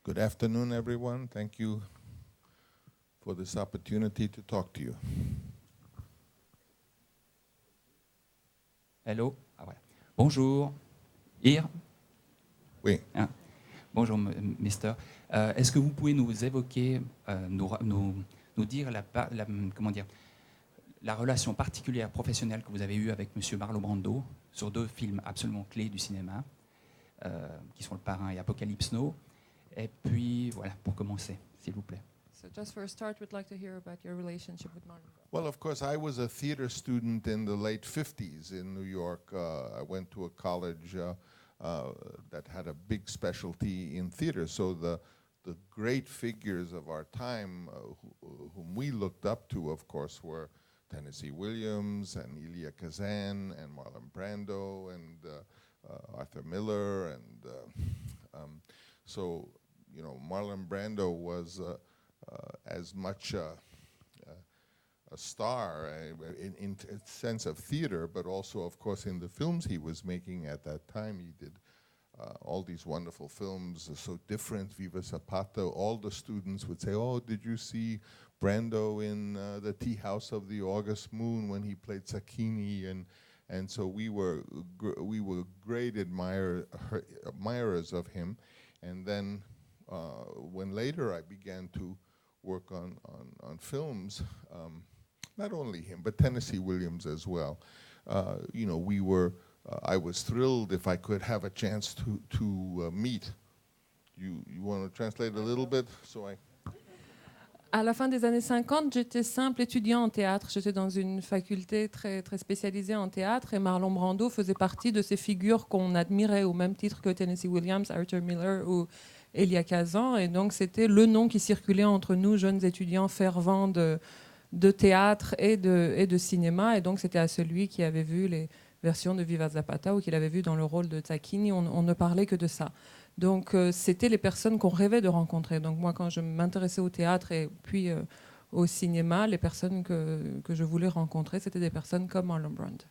Good afternoon, everyone. Thank you for this opportunity to talk to you. Hello. Ah, voilà. Bonjour. Here. Oui. Ah. Bonjour, Mister. Est-ce que vous pouvez nous évoquer, nous dire comment dire, la relation particulière professionnelle que vous avez eue avec Monsieur Marlon Brando sur deux films absolument clés du cinéma, qui sont Le Parrain et Apocalypse Now. Et puis, voilà, pour commencer, s'il vous plaît. So just for a start, we'd like to hear about your relationship with Marlon Brando. Well, of course, I was a theater student in the late 50s in New York. I went to a college that had a big specialty in theater. So the great figures of our time, whom we looked up to, of course, were Tennessee Williams and Elia Kazan and Marlon Brando and Arthur Miller. And so, you know, Marlon Brando was as much a star in sense of theater, but also, of course, in the films he was making at that time. He did all these wonderful films, so different, Viva Zapata. All the students would say, oh, did you see Brando in The Tea House of the August Moon when he played Sacchini? And so we were great admirers of him. And then when later I began to work on films, not only him, but Tennessee Williams as well. You know, I was thrilled if I could have a chance to meet. You want to translate a little bit? À la fin des années 50, j'étais simple étudiant en théâtre. J'étais dans une faculté très, très spécialisée en théâtre et Marlon Brando faisait partie de ces figures qu'on admirait au même titre que Tennessee Williams, Arthur Miller ou Elia Kazan. Et donc, c'était le nom qui circulait entre nous, jeunes étudiants fervents de théâtre et de cinéma. Et donc, c'était à celui qui avait vu les versions de Viva Zapata ou qu'il avait vu dans le rôle de Zacchini. On ne parlait que de ça. Donc, c'était les personnes qu'on rêvait de rencontrer. Donc, moi, quand je m'intéressais au théâtre et puis au cinéma, les personnes que je voulais rencontrer, c'était des personnes comme Marlon Brando.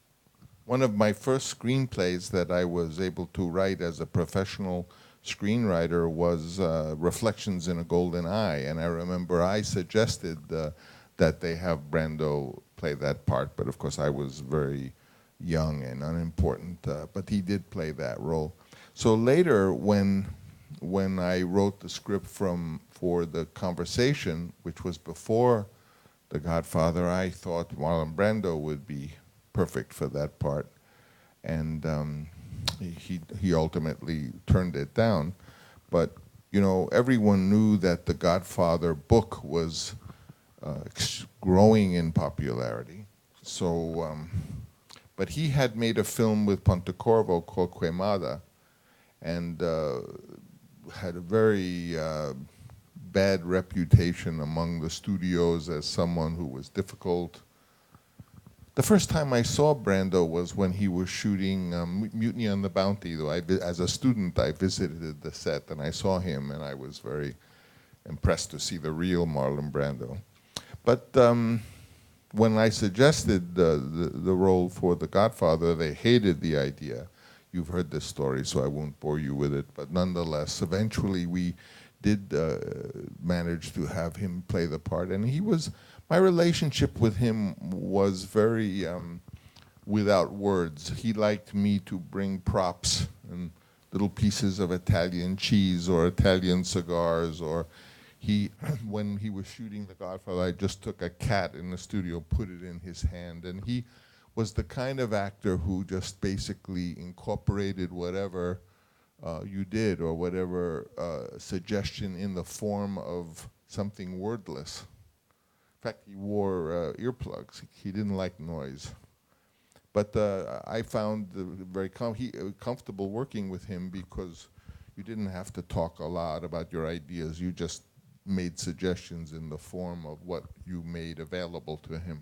One of my first screenplays that I was able to write as a professional screenwriter was Reflections in a Golden Eye. And I remember I suggested that they have Brando play that part. But, of course, I was very young and unimportant. But he did play that role. So later, when I wrote the script for The Conversation, which was before The Godfather, I thought Marlon Brando would be perfect for that part, and he ultimately turned it down. But you know, everyone knew that The Godfather book was growing in popularity. So, but he had made a film with Pontecorvo called Quemada, and had a very bad reputation among the studios as someone who was difficult. The first time I saw Brando was when he was shooting Mutiny on the Bounty. Though as a student, I visited the set and I saw him, and I was very impressed to see the real Marlon Brando. But when I suggested the role for The Godfather, they hated the idea. You've heard this story, so I won't bore you with it. But nonetheless, eventually we did manage to have him play the part. And my relationship with him was very without words. He liked me to bring props and little pieces of Italian cheese or Italian cigars. Or when he was shooting The Godfather, I just took a cat in the studio, put it in his hand. And he was the kind of actor who just basically incorporated whatever you did or whatever suggestion in the form of something wordless. In fact, he wore earplugs. He didn't like noise. But I found very comfortable working with him because you didn't have to talk a lot about your ideas. You just made suggestions in the form of what you made available to him.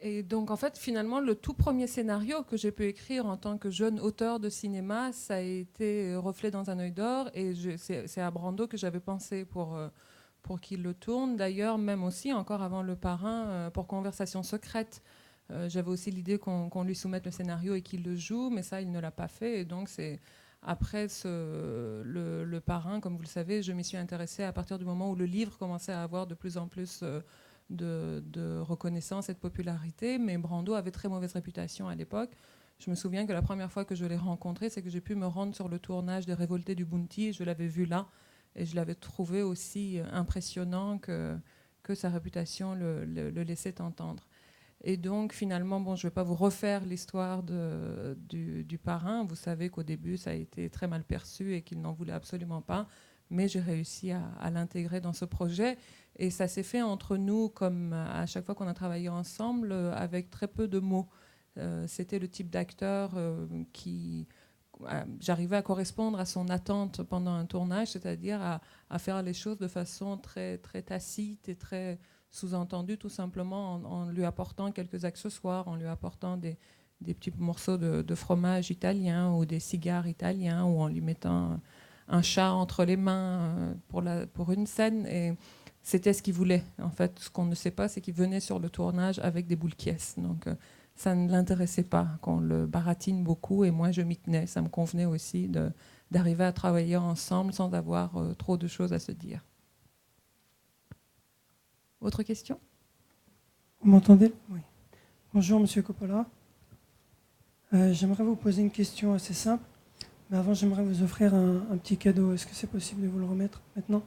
Et donc, en fait, finalement, le tout premier scénario que j'ai pu écrire en tant que jeune auteur de cinéma, ça a été Reflet dans un œil d'or. Et c'est à Brando que j'avais pensé pour qu'il le tourne. D'ailleurs, même aussi, encore avant Le Parrain, pour Conversation secrète, j'avais aussi l'idée qu'on lui soumette le scénario et qu'il le joue. Mais ça, il ne l'a pas fait. Et donc, c'est Après le parrain, comme vous le savez, je m'y suis intéressée à partir du moment où le livre commençait à avoir de plus en plus de reconnaissance et de popularité, mais Brando avait très mauvaise réputation à l'époque. Je me souviens que la première fois que je l'ai rencontré, c'est que j'ai pu me rendre sur le tournage des Révoltés du Bounty, et je l'avais vu là, et je l'avais trouvé aussi impressionnant que sa réputation le laissait entendre. Et donc, finalement, bon, je ne vais pas vous refaire l'histoire du parrain. Vous savez qu'au début, ça a été très mal perçu et qu'il n'en voulait absolument pas. Mais j'ai réussi à l'intégrer dans ce projet. Et ça s'est fait entre nous, comme à chaque fois qu'on a travaillé ensemble, avec très peu de mots. C'était le type d'acteur qui... J'arrivais à correspondre à son attente pendant un tournage, c'est-à-dire à faire les choses de façon très, très tacite et très sous-entendu, tout simplement en lui apportant quelques accessoires, en lui apportant des petits morceaux de fromage italien ou des cigares italiens, ou en lui mettant un chat entre les mains pour une scène. Et c'était ce qu'il voulait. En fait, ce qu'on ne sait pas, c'est qu'il venait sur le tournage avec des boules caisses. Donc, ça ne l'intéressait pas qu'on le baratine beaucoup, et moi, je m'y tenais. Ça me convenait aussi d'arriver à travailler ensemble sans avoir trop de choses à se dire. Autre question ? Vous m'entendez ? Oui. Bonjour, Monsieur Coppola. J'aimerais vous poser une question assez simple, mais avant, j'aimerais vous offrir un petit cadeau. Est-ce que c'est possible de vous le remettre maintenant ?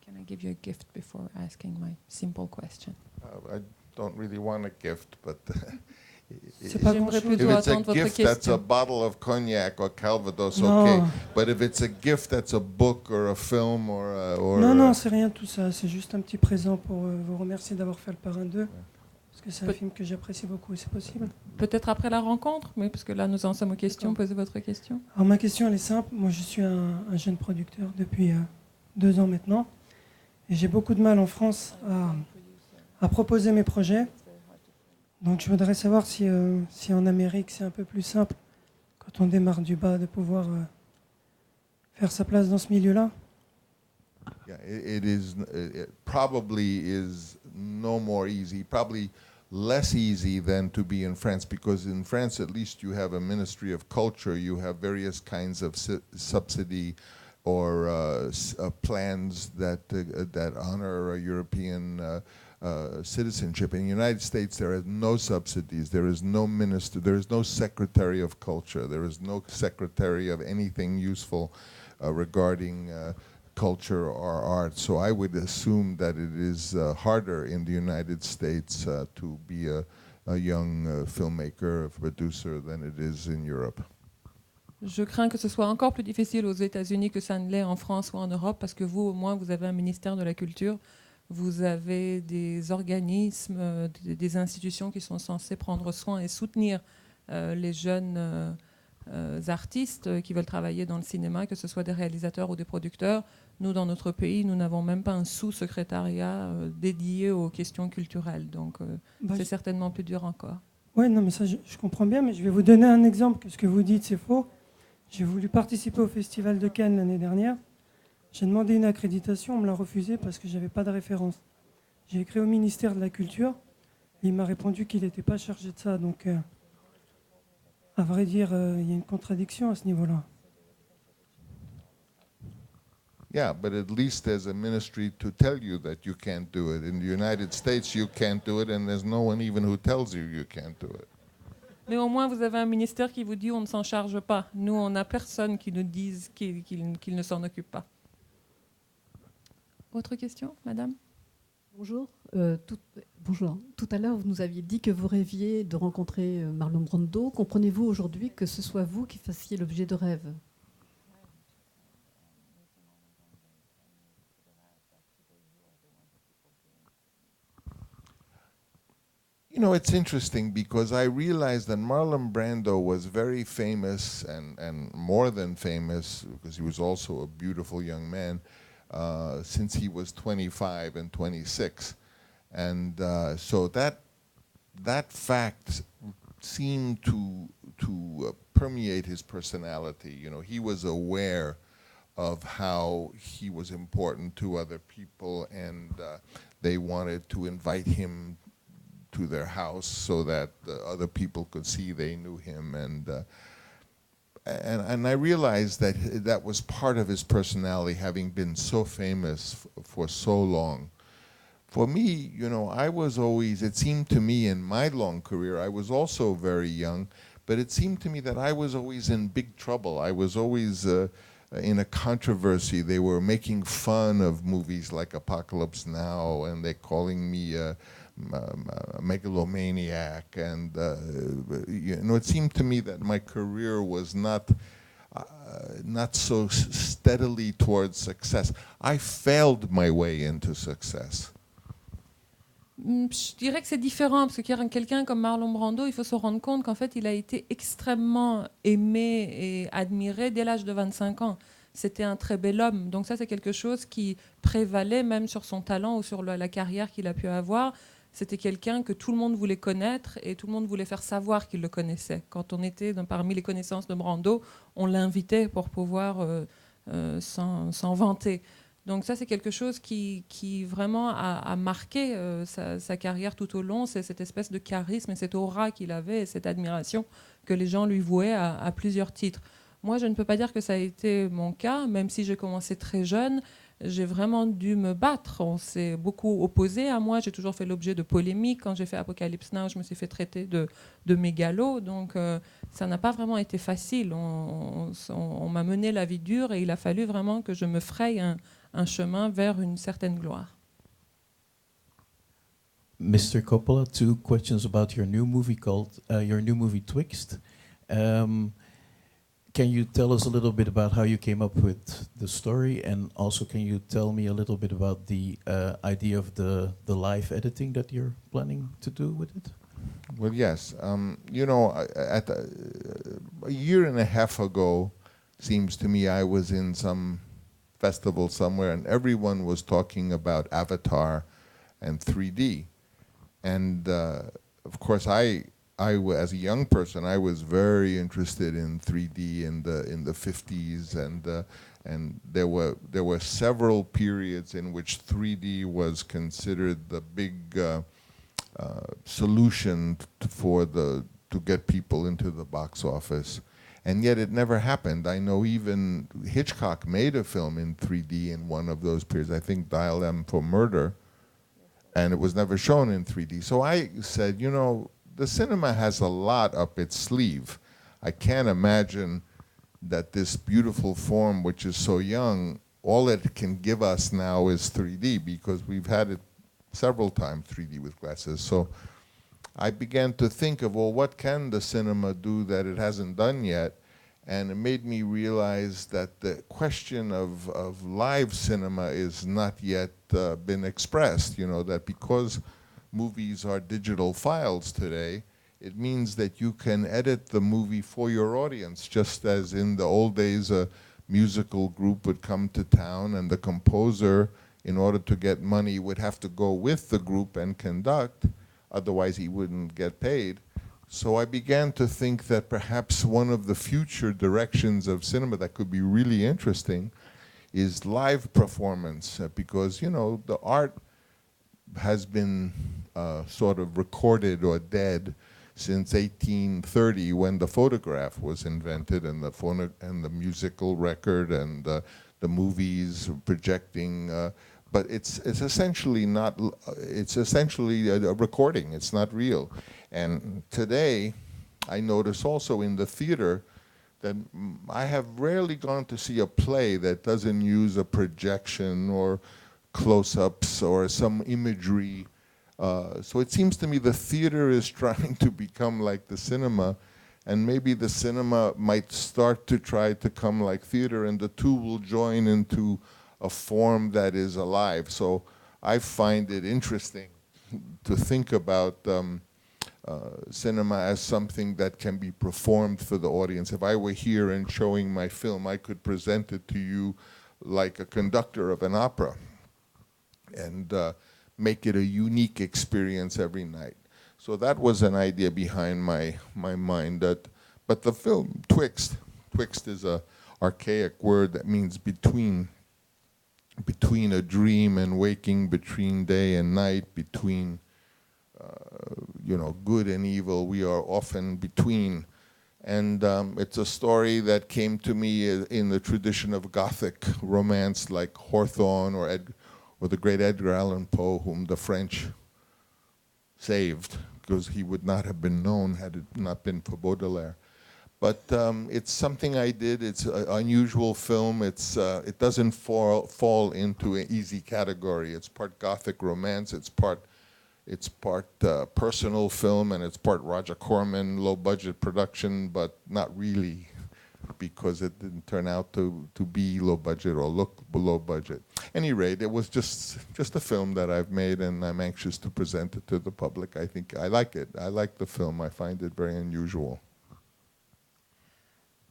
Can I give you a gift before asking my simple question? I don't really want a gift, but C'est pas J'aimerais grand-chose. plutôt if it's a attendre votre gift that's a question. bottle of cognac or Calvados, Non. okay. But if it's a gift that's a book or a film or Non, c'est rien tout ça. C'est juste un petit présent pour vous remercier d'avoir fait le Parrain 2. Parce que c'est un film que j'apprécie beaucoup. C'est possible ? Peut-être après la rencontre, mais parce que là, nous en sommes aux questions. Posez votre question. Alors ma question, elle est simple. Moi, je suis un jeune producteur depuis 2 ans maintenant. Et j'ai beaucoup de mal en France à proposer mes projets. Donc je voudrais savoir si en Amérique, c'est un peu plus simple, quand on démarre du bas, de pouvoir faire sa place dans ce milieu-là. Yeah, it probably is no more easy, probably less easy than to be in France, because in France at least you have a Ministry of Culture, you have various kinds of subsidy or plans that honor European citizenship. In the United States there are no subsidies, there is no minister, there is no secretary of culture, there is no secretary of anything useful regarding culture or art. So I would assume that it is harder in the United States to be a young filmmaker, producer, than it is in Europe. Je crains que ce soit encore plus difficile aux États-Unis que ça ne l'est en France ou en Europe, parce que vous, au moins, vous avez un ministère de la Culture, vous avez des organismes, des institutions qui sont censées prendre soin et soutenir les jeunes artistes qui veulent travailler dans le cinéma, que ce soit des réalisateurs ou des producteurs. Nous, dans notre pays, nous n'avons même pas un sous-secrétariat dédié aux questions culturelles. Donc, c'est certainement plus dur encore. Oui, non, mais ça, je comprends bien, mais je vais vous donner un exemple, que ce que vous dites, c'est faux. J'ai voulu participer au Festival de Cannes l'année dernière. J'ai demandé une accréditation, on me l'a refusée parce que je n'avais pas de référence. J'ai écrit au ministère de la Culture, et il m'a répondu qu'il n'était pas chargé de ça. Donc, à vrai dire, il y a une contradiction à ce niveau-là. Yeah, but at least there's a ministry to tell you that you can't do it. In the United States, you can't do it, and there's no one even who tells you you can't do it. Mais au moins, vous avez un ministère qui vous dit on ne s'en charge pas. Nous, on n'a personne qui nous dise qu'il ne s'en occupe pas. Autre question, madame ? Bonjour. Bonjour. Tout à l'heure, vous nous aviez dit que vous rêviez de rencontrer Marlon Brando. Comprenez-vous aujourd'hui que ce soit vous qui fassiez l'objet de rêves ? You know, it's interesting because I realized that Marlon Brando was very famous and more than famous, because he was also a beautiful young man, since he was 25 and 26. And so that fact seemed to permeate his personality. You know, he was aware of how he was important to other people, and they wanted to invite him to their house so that other people could see they knew him. And and I realized that that was part of his personality, having been so famous for so long. For me, you know, I was always, it seemed to me in my long career, I was also very young, but it seemed to me that I was always in big trouble. I was always in a controversy. They were making fun of movies like Apocalypse Now, and they're calling me a megalomaniac. And, you know, it seemed to me that my career was not so steadily towards success. I failed my way into success. Je dirais que c'est différent, parce que quelqu'un comme Marlon Brando, il faut se rendre compte qu'en fait, il a été extrêmement aimé et admiré dès l'âge de 25 ans. C'était un très bel homme. Donc ça, c'est quelque chose qui prévalait même sur son talent ou sur la carrière qu'il a pu avoir. C'était quelqu'un que tout le monde voulait connaître et tout le monde voulait faire savoir qu'il le connaissait. Quand on était parmi les connaissances de Brando, on l'invitait pour pouvoir s'en vanter. Donc ça, c'est quelque chose qui vraiment a marqué sa carrière tout au long. C'est cette espèce de charisme et cette aura qu'il avait et cette admiration que les gens lui vouaient à plusieurs titres. Moi, je ne peux pas dire que ça a été mon cas, même si j'ai commencé très jeune. J'ai vraiment dû me battre. On s'est beaucoup opposé à moi. J'ai toujours fait l'objet de polémiques. Quand j'ai fait Apocalypse Now, je me suis fait traiter de mégalo. Donc ça n'a pas vraiment été facile. On m'a mené la vie dure et il a fallu vraiment que je me fraye un chemin vers une certaine gloire. Mr. Coppola, 2 questions about your new movie Twixt. Can you tell us a little bit about how you came up with the story, and also can you tell me a little bit about the idea of the live editing that you're planning to do with it? Well, yes. You know, a year and a half ago, seems to me, I was in some festival somewhere, and everyone was talking about Avatar and 3D. And of course, I as a young person, I was very interested in 3D in the 50s, and there were several periods in which 3D was considered the big solution to get people into the box office. And yet it never happened. I know even Hitchcock made a film in 3D in one of those periods, I think Dial M for Murder, and it was never shown in 3D. So I said, you know, the cinema has a lot up its sleeve. I can't imagine that this beautiful form, which is so young, all it can give us now is 3D, because we've had it several times, 3D with glasses. So I began to think of, well, what can the cinema do that it hasn't done yet? And it made me realize that the question of live cinema is not yet been expressed, you know, that because movies are digital files today, it means that you can edit the movie for your audience, just as in the old days a musical group would come to town and the composer, in order to get money, would have to go with the group and conduct, otherwise he wouldn't get paid. So I began to think that perhaps one of the future directions of cinema that could be really interesting is live performance, because, you know, the art has been sort of recorded or dead since 1830, when the photograph was invented, and the musical record and the movies projecting. But it's essentially not. It's essentially a recording. It's not real. And today, I notice also in the theater that I have rarely gone to see a play that doesn't use a projection or close-ups or some imagery. So it seems to me the theater is trying to become like the cinema, and maybe the cinema might start to try to come like theater, and the two will join into a form that is alive. So I find it interesting to think about cinema as something that can be performed for the audience. If I were here and showing my film, I could present it to you like a conductor of an opera, and make it a unique experience every night. So that was an idea behind my mind. But the film Twixt is a archaic word that means between a dream and waking, between day and night, between you know, good and evil. We are often between. And it's a story that came to me in the tradition of Gothic romance, like Hawthorne or the great Edgar Allan Poe, whom the French saved, because he would not have been known had it not been for Baudelaire. But it's something I did. It's an unusual film. It doesn't fall into an easy category. It's part Gothic romance. It's part personal film, and it's part Roger Corman, low-budget production, but not really, because it didn't turn out to be low-budget or look below budget. Any rate, it was just a film that I've made, and I'm anxious to present it to the public. I think I like it. I like the film. I find it very unusual.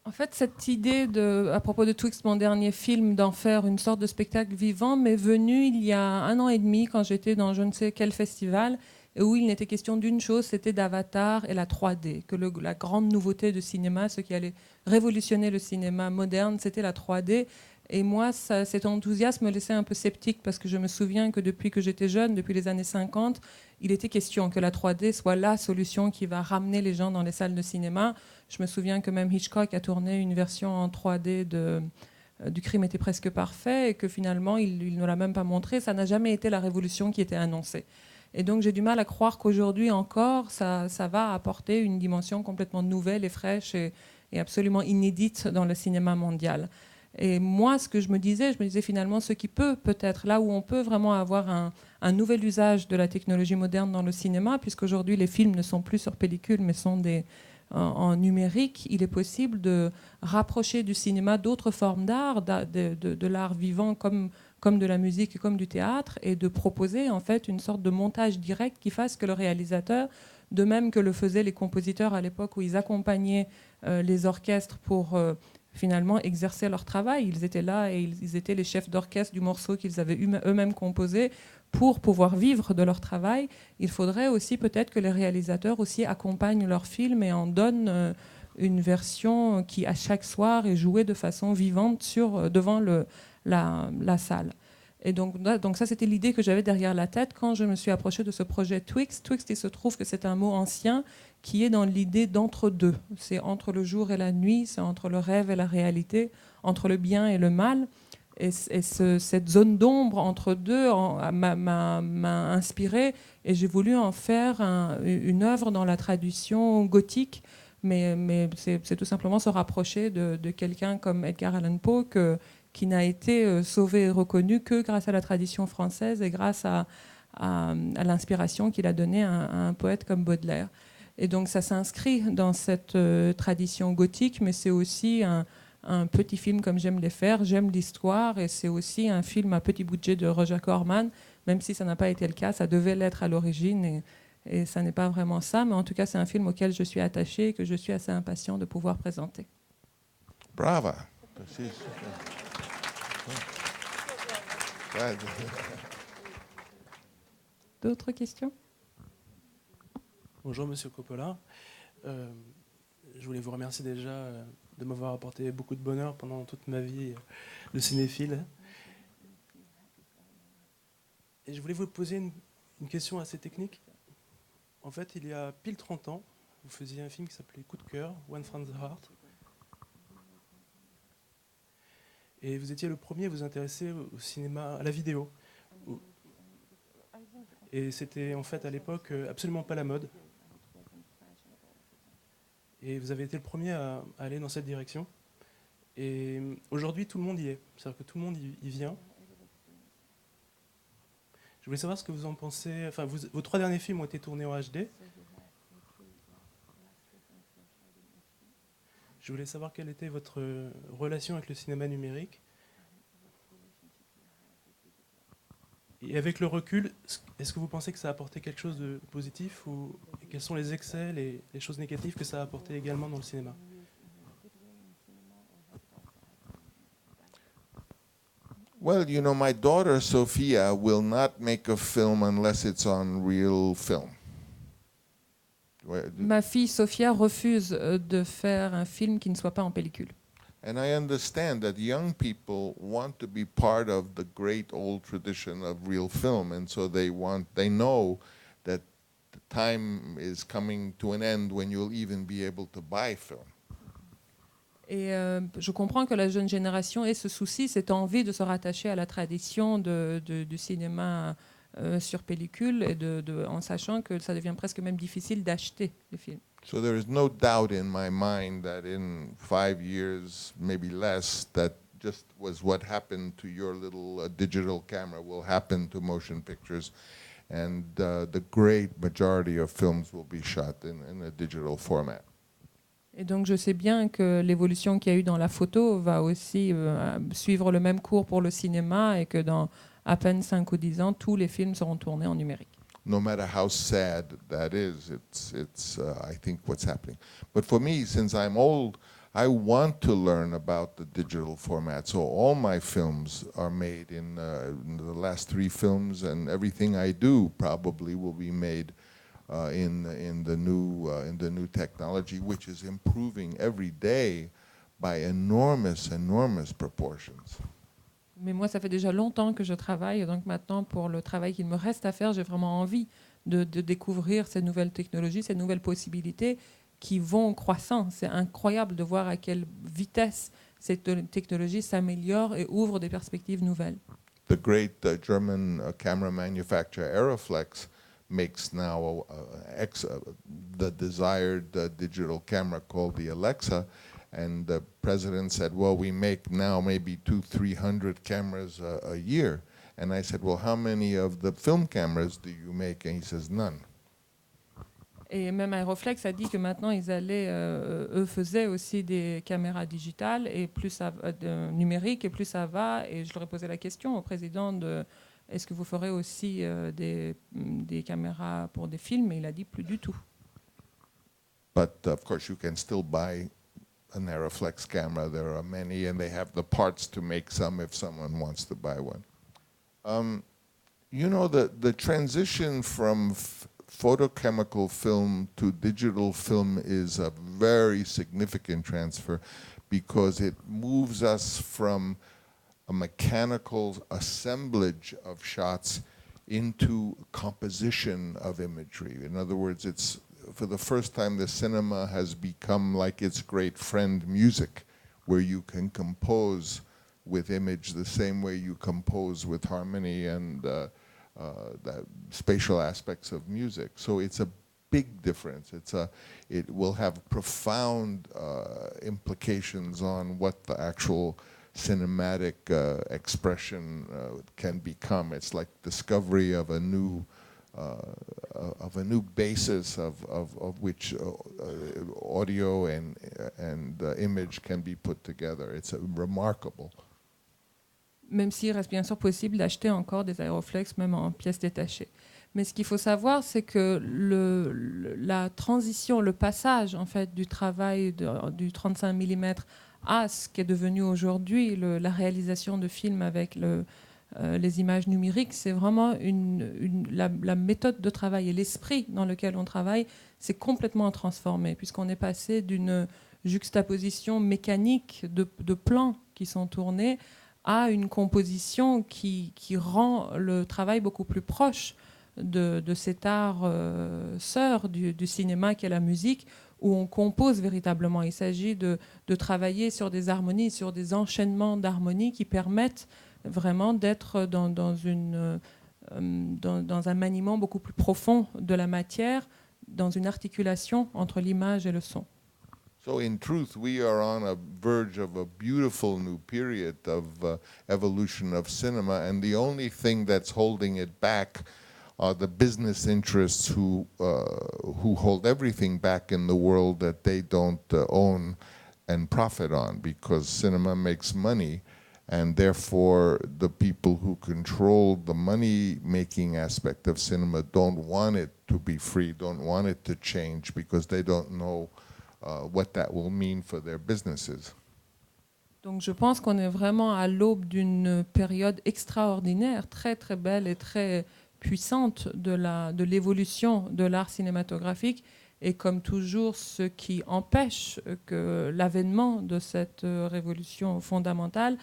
En fait, cette idée à propos de Twixt, mon dernier film, d'en faire une sorte de spectacle vivant, m'est venue il y a 1 an et demi, quand j'étais dans je ne sais quel festival, et où il n'était question d'une chose, c'était d'Avatar et la 3D, que la grande nouveauté du cinéma, ce qui allait révolutionner le cinéma moderne, c'était la 3D. Et moi, cet enthousiasme me laissait un peu sceptique, parce que je me souviens que depuis que j'étais jeune, depuis les années 50, il était question que la 3D soit la solution qui va ramener les gens dans les salles de cinéma. Je me souviens que même Hitchcock a tourné une version en 3D du Crime était presque parfait, et que finalement, il ne l'a même pas montré. Ça n'a jamais été la révolution qui était annoncée. Et donc, j'ai du mal à croire qu'aujourd'hui encore, ça va apporter une dimension complètement nouvelle et fraîche et absolument inédite dans le cinéma mondial. Et moi, ce que je me disais finalement, ce qui peut-être, là où on peut vraiment avoir un nouvel usage de la technologie moderne dans le cinéma, puisqu'aujourd'hui les films ne sont plus sur pellicule, mais sont en numérique, il est possible de rapprocher du cinéma d'autres formes d'art, de l'art vivant comme de la musique et comme du théâtre, et de proposer en fait une sorte de montage direct qui fasse que le réalisateur, de même que le faisaient les compositeurs à l'époque où ils accompagnaient les orchestres pour finalement exercer leur travail. Ils étaient là et ils étaient les chefs d'orchestre du morceau qu'ils avaient eux-mêmes composé pour pouvoir vivre de leur travail. Il faudrait aussi peut-être que les réalisateurs aussi accompagnent leurs films et en donnent une version qui, à chaque soir, est jouée de façon vivante devant la salle. Et donc ça, c'était l'idée que j'avais derrière la tête quand je me suis approchée de ce projet Twixt. Twixt, il se trouve que c'est un mot ancien qui est dans l'idée d'entre-deux. C'est entre le jour et la nuit, c'est entre le rêve et la réalité, entre le bien et le mal. Et cette zone d'ombre entre deux m'a inspirée, et j'ai voulu en faire une œuvre dans la tradition gothique, mais c'est tout simplement se rapprocher de quelqu'un comme Edgar Allan Poe, qui n'a été sauvé et reconnu que grâce à la tradition française et grâce à l'inspiration qu'il a donnée à un poète comme Baudelaire. Et donc ça s'inscrit dans cette tradition gothique, mais c'est aussi un petit film comme j'aime les faire, j'aime l'histoire, et c'est aussi un film à petit budget de Roger Corman, même si ça n'a pas été le cas, ça devait l'être à l'origine, et ça n'est pas vraiment ça, mais en tout cas c'est un film auquel je suis attachée et que je suis assez impatient de pouvoir présenter. Brava. D'autres questions ? Bonjour Monsieur Coppola. Je voulais vous remercier déjà de m'avoir apporté beaucoup de bonheur pendant toute ma vie de cinéphile. Et je voulais vous poser une question assez technique. En fait, il y a pile 30 ans, vous faisiez un film qui s'appelait Coup de cœur, One from the Heart. Et vous étiez le premier à vous intéresser au cinéma, à la vidéo. Et c'était en fait à l'époque absolument pas la mode. Et vous avez été le premier à aller dans cette direction. Et aujourd'hui, tout le monde y est. C'est-à-dire que tout le monde y vient. Je voulais savoir ce que vous en pensez. Enfin, vos 3 derniers films ont été tournés en HD. Je voulais savoir quelle était votre relation avec le cinéma numérique. Et avec le recul, est-ce que vous pensez que ça a apporté quelque chose de positif, ou quels sont les excès, les choses négatives que ça a apporté également dans le cinéma ? Well, you know, my daughter Sophia will not make a film unless it's on real film. Ma fille Sophia refuse de faire un film qui ne soit pas en pellicule. And I understand that young people want to be part of the great old tradition of real film, and so they know that the time is coming to an end when you'll even be able to buy film. Et je comprends que la jeune génération ait ce souci, cette envie de se rattacher à la tradition du cinéma sur pellicule, et en sachant que ça devient presque même difficile d'acheter les films. So there is no doubt in my mind that in 5 years, maybe less, that just was what happened to your little digital camera will happen to motion pictures, and the great majority of films will be shot in a digital format. Et donc je sais bien que l'évolution qu'il y a eu dans la photo va aussi suivre le même cours pour le cinéma, et que dans à peine 5 ou 10 ans, tous les films seront tournés en numérique. No matter how sad that is, it's I think what's happening. But for me, since I'm old, I want to learn about the digital format. So all my films are made in the last 3 films, and everything I do probably will be made in the new technology, which is improving every day by enormous proportions. Mais moi, ça fait déjà longtemps que je travaille, donc maintenant, pour le travail qu'il me reste à faire, j'ai vraiment envie de découvrir ces nouvelles technologies, ces nouvelles possibilités qui vont en croissant. C'est incroyable de voir à quelle vitesse ces technologies s'améliorent et ouvrent des perspectives nouvelles. The great German camera manufacturer Aeroflex makes now the desired digital camera called the Alexa, and the president said, well, we make now maybe 200-300 cameras a year. And I said, well, how many of the film cameras do you make? And he says, none. Et même Aeroflex a dit que maintenant, eux faisaient aussi des caméras digitales et plus numériques, et plus ça va. Et je leur ai posé la question au président est-ce que vous ferez aussi des caméras pour des films? Et il a dit plus du tout. But of course, you can still buy an Aeroflex camera. There are many, and they have the parts to make some if someone wants to buy one. You know, the transition from photochemical film to digital film is a very significant transfer, because it moves us from a mechanical assemblage of shots into composition of imagery. In other words, it's for the first time the cinema has become like its great friend music, where you can compose with image the same way you compose with harmony and the spatial aspects of music. So it's a big difference. It will have profound implications on what the actual cinematic expression can become. It's like discovery of a new basis of which audio and image can be put together. It's remarkable. Même s'il reste bien sûr possible d'acheter encore des Aeroflex, même en pièces détachées. Mais ce qu'il faut savoir, c'est que la transition, le passage en fait du travail du 35 mm à ce qui est devenu aujourd'hui la réalisation de films avec les images numériques, c'est vraiment la méthode de travail et l'esprit dans lequel on travaille s'est complètement transformé, puisqu'on est passé d'une juxtaposition mécanique de plans qui sont tournés à une composition qui rend le travail beaucoup plus proche de cet art sœur du cinéma qu'est la musique, où on compose véritablement. Il s'agit de travailler sur des harmonies, sur des enchaînements d'harmonies qui permettent vraiment d'être dans un maniement beaucoup plus profond de la matière, dans une articulation entre l'image et le son. So in truth, we are on a verge of a beautiful new period of evolution of cinema, and the only thing that's holding it back are the business interests who hold everything back in the world that they don't own and profit on, because cinema makes money, and therefore the people who control the money-making aspect of cinema don't want it to be free, don't want it to change, because they don't know what that will mean for their businesses. Donc je pense qu'on est vraiment à l'aube d'une période extraordinaire, très très belle et très puissante de l'évolution de l'art cinématographique. Et comme toujours, ce qui empêche que l'avènement de cette révolution fondamentale,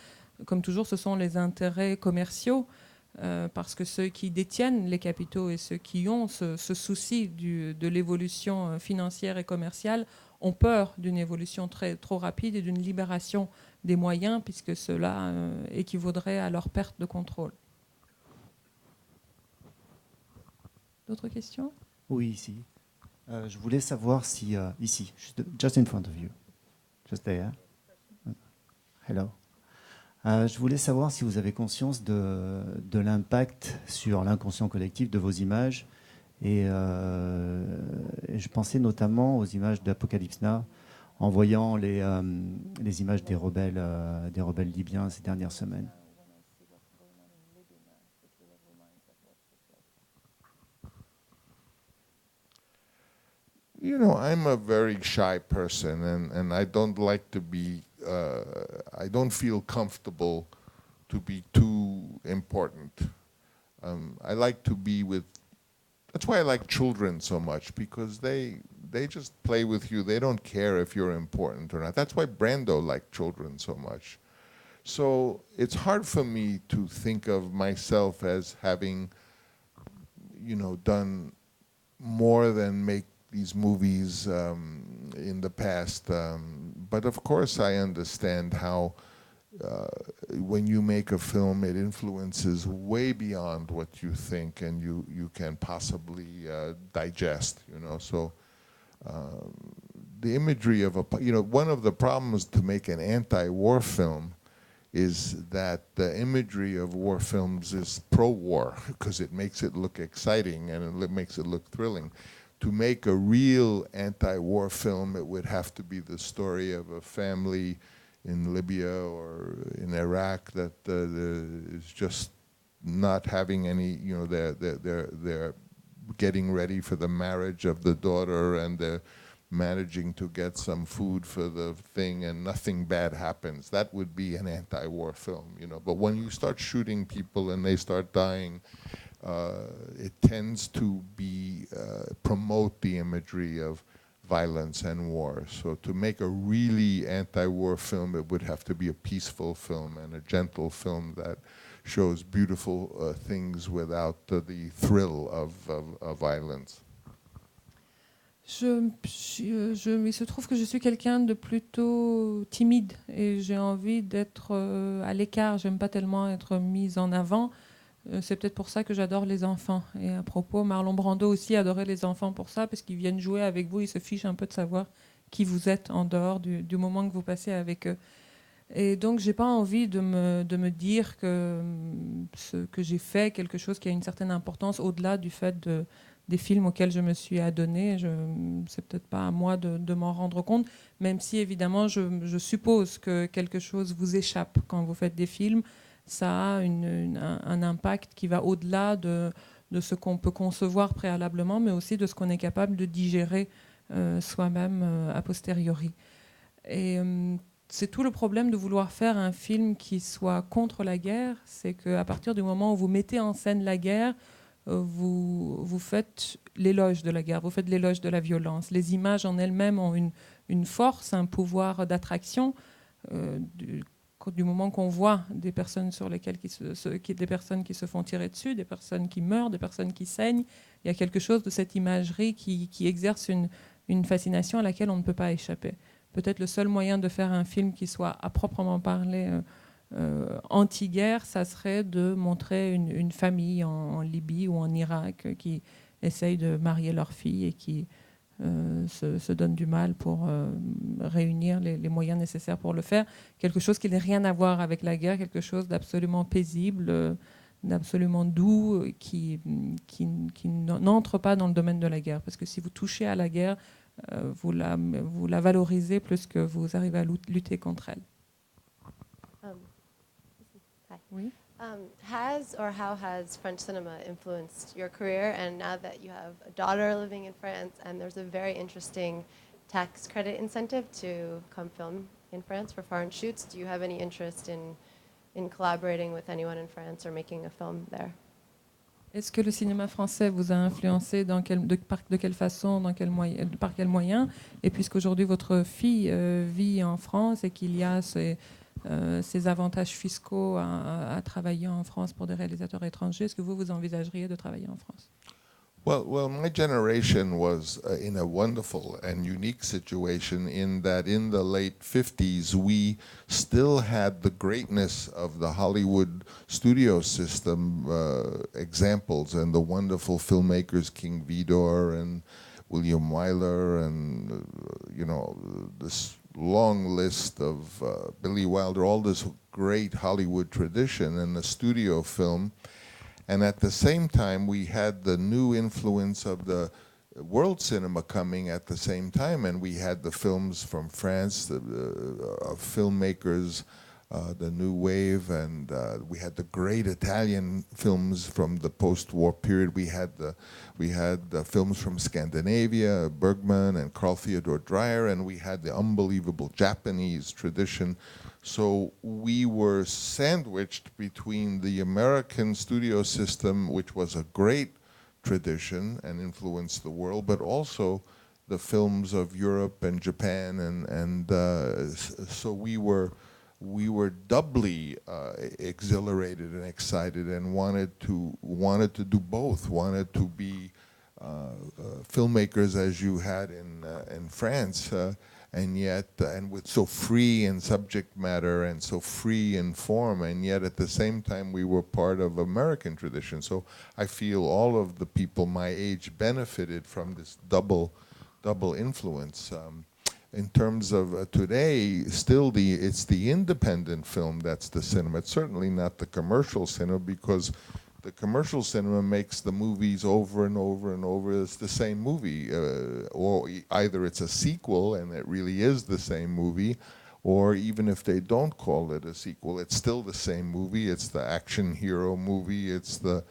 comme toujours, ce sont les intérêts commerciaux, parce que ceux qui détiennent les capitaux et ceux qui ont ce souci de l'évolution financière et commerciale ont peur d'une évolution trop rapide et d'une libération des moyens, puisque cela équivaudrait à leur perte de contrôle. D'autres questions? Oui, ici. Je voulais savoir si, ici, just in front of you, just there. Hello. Je voulais savoir si vous avez conscience de l'impact sur l'inconscient collectif de vos images. Et je pensais notamment aux images d'Apocalypse Now, en voyant les images des rebelles libyens ces dernières semaines. You know, I'm a very shy person, and I don't like to be, I don't feel comfortable to be too important. I like to be with, that's why I like children so much, because they just play with you. They don't care if you're important or not. That's why Brando liked children so much. So it's hard for me to think of myself as having, you know, done more than make these movies in the past. But of course I understand how when you make a film, it influences way beyond what you think and you can possibly digest, you know. So the imagery of one of the problems to make an anti-war film is that the imagery of war films is pro-war, because it makes it look exciting and it makes it look thrilling. To make a real anti-war film, it would have to be the story of a family in Libya or in Iraq that is just not having any, you know, they're getting ready for the marriage of the daughter, and they're managing to get some food for the thing, and nothing bad happens. That would be an anti-war film, you know. But when you start shooting people and they start dying, it tends to be promote the imagery of violence and war. So to make a really anti-war film, it would have to be a peaceful film and a gentle film that shows beautiful things without the thrill of violence. Il se trouve que je suis quelqu'un de plutôt timide et j'ai envie d'être à l'écart. J'aime pas tellement être mise en avant. C'est peut-être pour ça que j'adore les enfants. Et à propos, Marlon Brando aussi adorait les enfants pour ça, parce qu'ils viennent jouer avec vous, ils se fichent un peu de savoir qui vous êtes en dehors du moment que vous passez avec eux. Et donc, j'ai pas envie de me dire que ce que j'ai fait, quelque chose qui a une certaine importance au-delà du fait des films auxquels je me suis adonnée. C'est peut-être pas à moi de m'en rendre compte, même si évidemment, je suppose que quelque chose vous échappe quand vous faites des films. Ça a un impact qui va au-delà de ce qu'on peut concevoir préalablement, mais aussi de ce qu'on est capable de digérer soi-même a posteriori. Et c'est tout le problème de vouloir faire un film qui soit contre la guerre, c'est qu'à partir du moment où vous mettez en scène la guerre, vous faites l'éloge de la guerre, vous faites l'éloge de la violence. Les images en elles-mêmes ont une force, un pouvoir d'attraction. Du moment qu'on voit des personnes sur lesquelles des personnes qui se font tirer dessus, des personnes qui meurent, des personnes qui saignent, il y a quelque chose de cette imagerie qui exerce une fascination à laquelle on ne peut pas échapper. Peut-être le seul moyen de faire un film qui soit à proprement parler anti-guerre, ça serait de montrer une famille en Libye ou en Irak qui essaye de marier leur fille et qui se donne du mal pour réunir les moyens nécessaires pour le faire. Quelque chose qui n'a rien à voir avec la guerre, quelque chose d'absolument paisible, d'absolument doux, qui n'entre pas dans le domaine de la guerre. Parce que si vous touchez à la guerre, vous la valorisez plus que vous arrivez à lutter contre elle. Oui. How has French cinema influenced your career? And now that you have a daughter living in France, and there's a very interesting tax credit incentive to come film in France for foreign shoots, do you have any interest in collaborating with anyone in France or making a film there? Est-ce que le cinéma français vous a influencé de quelle façon, par quel moyen? Et puisqu'aujourd'hui votre fille vit en France et qu'il y a ces avantages fiscaux à travailler en France pour des réalisateurs étrangers, est-ce que vous envisageriez de travailler en France? Well, my generation was in a wonderful and unique situation in that in the late 50s, we still had the greatness of the Hollywood studio system examples and the wonderful filmmakers, King Vidor and William Wyler and, this long list of Billy Wilder, all this great Hollywood tradition and the studio film. And at the same time, we had the new influence of the world cinema coming at the same time, and we had the films from France, of filmmakers, the new wave, and we had the great Italian films from the post-war period. We had the films from Scandinavia, Bergman and Carl Theodor Dreyer, and we had the unbelievable Japanese tradition. So we were sandwiched between the American studio system, which was a great tradition and influenced the world, but also the films of Europe and Japan, and so we were doubly exhilarated and excited, and wanted to do both. Wanted to be filmmakers as you had in France. And yet, and with so free in subject matter and so free in form, and yet at the same time we were part of American tradition. So I feel all of the people my age benefited from this double influence. In terms of today, still it's the independent film that's the cinema. It's certainly not the commercial cinema, because the commercial cinema makes the movies over and over and over. It's the same movie, or either it's a sequel and it really is the same movie, or even if they don't call it a sequel, it's still the same movie. It's the action hero movie. It's the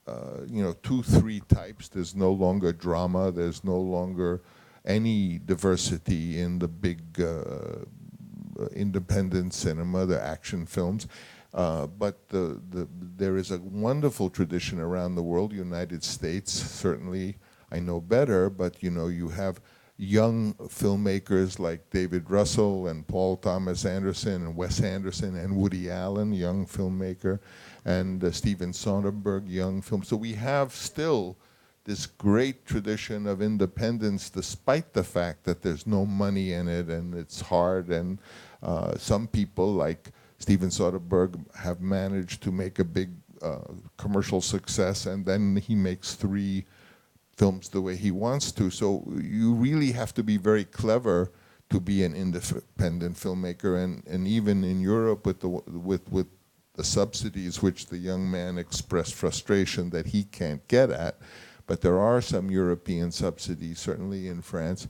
2-3 types. There's no longer drama. There's no longer any diversity in the big independent cinema, the action films. But there is a wonderful tradition around the world. United States, certainly I know better, but you have young filmmakers like David Russell and Paul Thomas Anderson and Wes Anderson and Woody Allen, young filmmaker, and Steven Soderbergh, young film. So we have still this great tradition of independence, despite the fact that there's no money in it and it's hard, and some people like Steven Soderbergh have managed to make a big commercial success, and then he makes 3 films the way he wants to. So you really have to be very clever to be an independent filmmaker, and even in Europe with the subsidies, which the young man expressed frustration that he can't get at, but there are some European subsidies, certainly in France.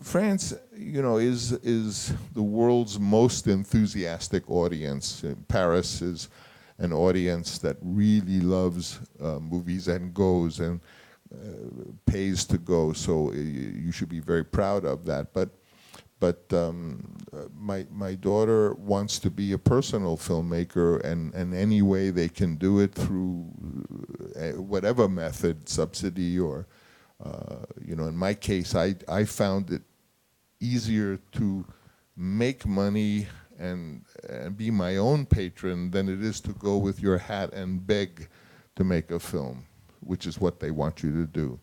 France, is the world's most enthusiastic audience. Paris is an audience that really loves movies and goes and pays to go. So you should be very proud of that. But my daughter wants to be a personal filmmaker, and any way they can do it through whatever method, subsidy or. In my case, I found it easier to make money and be my own patron than it is to go with your hat and beg to make a film, which is what they want you to do.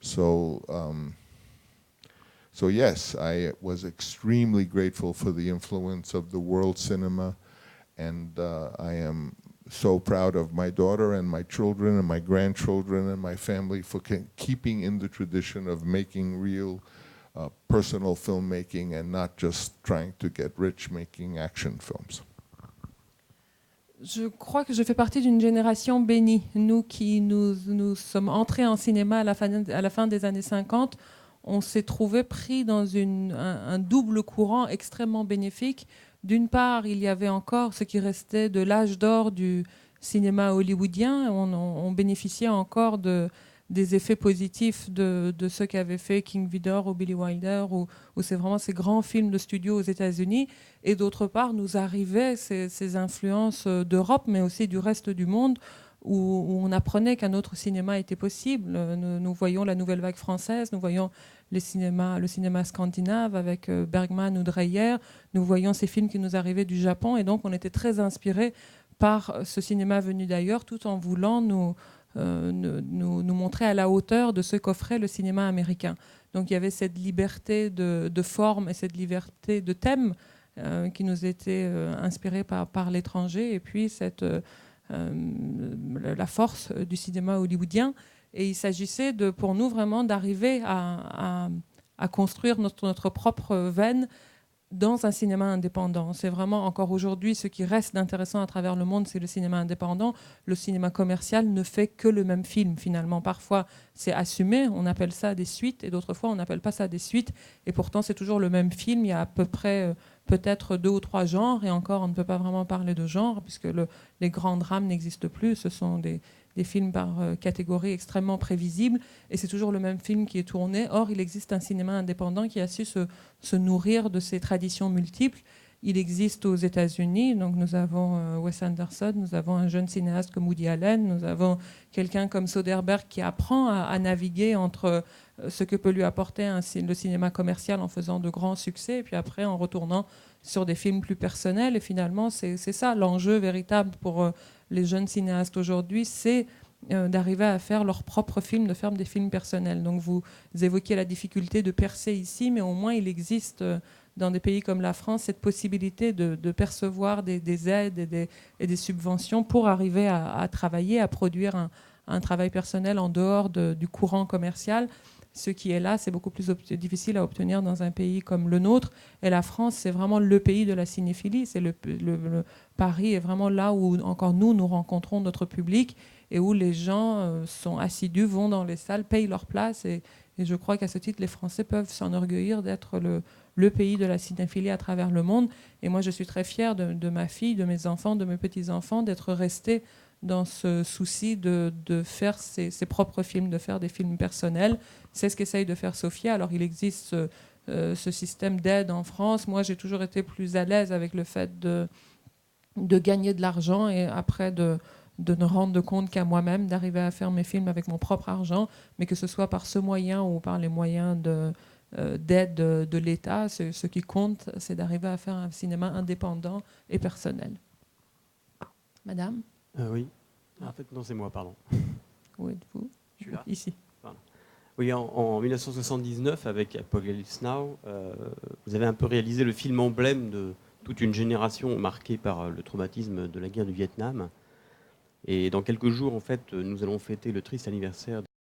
So yes, I was extremely grateful for the influence of the world cinema, and I am so proud of my daughter and my children and my grandchildren and my family for keeping in the tradition of making real personal filmmaking and not just trying to get rich making action films. Je crois que je fais partie d'une génération bénie. Nous qui nous sommes entrés en cinéma à la fin des années 50, on s'est trouvé pris dans un double courant extrêmement bénéfique. D'une part, il y avait encore ce qui restait de l'âge d'or du cinéma hollywoodien. On bénéficiait encore des effets positifs de ceux qu'avaient fait King Vidor ou Billy Wilder, ou c'est vraiment ces grands films de studio aux États-Unis. Et d'autre part, nous arrivaient ces influences d'Europe, mais aussi du reste du monde, où on apprenait qu'un autre cinéma était possible. Nous voyons la nouvelle vague française, nous voyons le cinéma scandinave avec Bergman ou Dreyer, nous voyons ces films qui nous arrivaient du Japon, et donc on était très inspirés par ce cinéma venu d'ailleurs, tout en voulant nous nous montrer à la hauteur de ce qu'offrait le cinéma américain. Donc il y avait cette liberté de forme et cette liberté de thème qui nous était inspirée par l'étranger, et puis la force du cinéma hollywoodien. Et il s'agissait pour nous vraiment d'arriver à construire notre propre veine dans un cinéma indépendant. C'est vraiment encore aujourd'hui ce qui reste d'intéressant à travers le monde, c'est le cinéma indépendant. Le cinéma commercial ne fait que le même film finalement. Parfois c'est assumé, on appelle ça des suites, et d'autres fois on n'appelle pas ça des suites, et pourtant c'est toujours le même film. Il y a à peu près peut-être 2 ou 3 genres, et encore on ne peut pas vraiment parler de genre puisque les grands drames n'existent plus. Ce sont des films par catégorie extrêmement prévisibles, et c'est toujours le même film qui est tourné. Or, il existe un cinéma indépendant qui a su se nourrir de ces traditions multiples. Il existe aux États-Unis, donc nous avons Wes Anderson, nous avons un jeune cinéaste comme Woody Allen, nous avons quelqu'un comme Soderbergh qui apprend à naviguer entre ce que peut lui apporter le cinéma commercial en faisant de grands succès, et puis après en retournant sur des films plus personnels. Et finalement, c'est ça l'enjeu véritable pour les jeunes cinéastes aujourd'hui, c'est d'arriver à faire leurs propres films, de faire des films personnels. Donc vous évoquez la difficulté de percer ici, mais au moins il existe dans des pays comme la France cette possibilité de percevoir des aides et des subventions pour arriver à travailler, à produire un travail personnel en dehors du courant commercial. Ce qui est là, c'est beaucoup plus difficile à obtenir dans un pays comme le nôtre. Et la France, c'est vraiment le pays de la cinéphilie. C'est Paris est vraiment là où encore nous rencontrons notre public, et où les gens sont assidus, vont dans les salles, payent leur place. Et je crois qu'à ce titre, les Français peuvent s'enorgueillir d'être le pays de la cinéphilie à travers le monde. Et moi, je suis très fière de ma fille, de mes enfants, de mes petits-enfants, d'être restés dans ce souci de faire ses propres films, de faire des films personnels. C'est ce qu'essaye de faire Sophia. Alors il existe ce système d'aide en France. Moi, j'ai toujours été plus à l'aise avec le fait de gagner de l'argent, et après de ne rendre compte qu'à moi-même, d'arriver à faire mes films avec mon propre argent, mais que ce soit par ce moyen ou par les moyens d'aide de l'État, ce qui compte, c'est d'arriver à faire un cinéma indépendant et personnel. Madame ? Oui. En fait, non, c'est moi, pardon. Où êtes-vous ? Je suis là. Ici. Voilà. Oui, en 1979, avec Apocalypse Now, vous avez un peu réalisé le film emblème de toute une génération marquée par le traumatisme de la guerre du Vietnam. Et dans quelques jours, en fait, nous allons fêter le triste anniversaire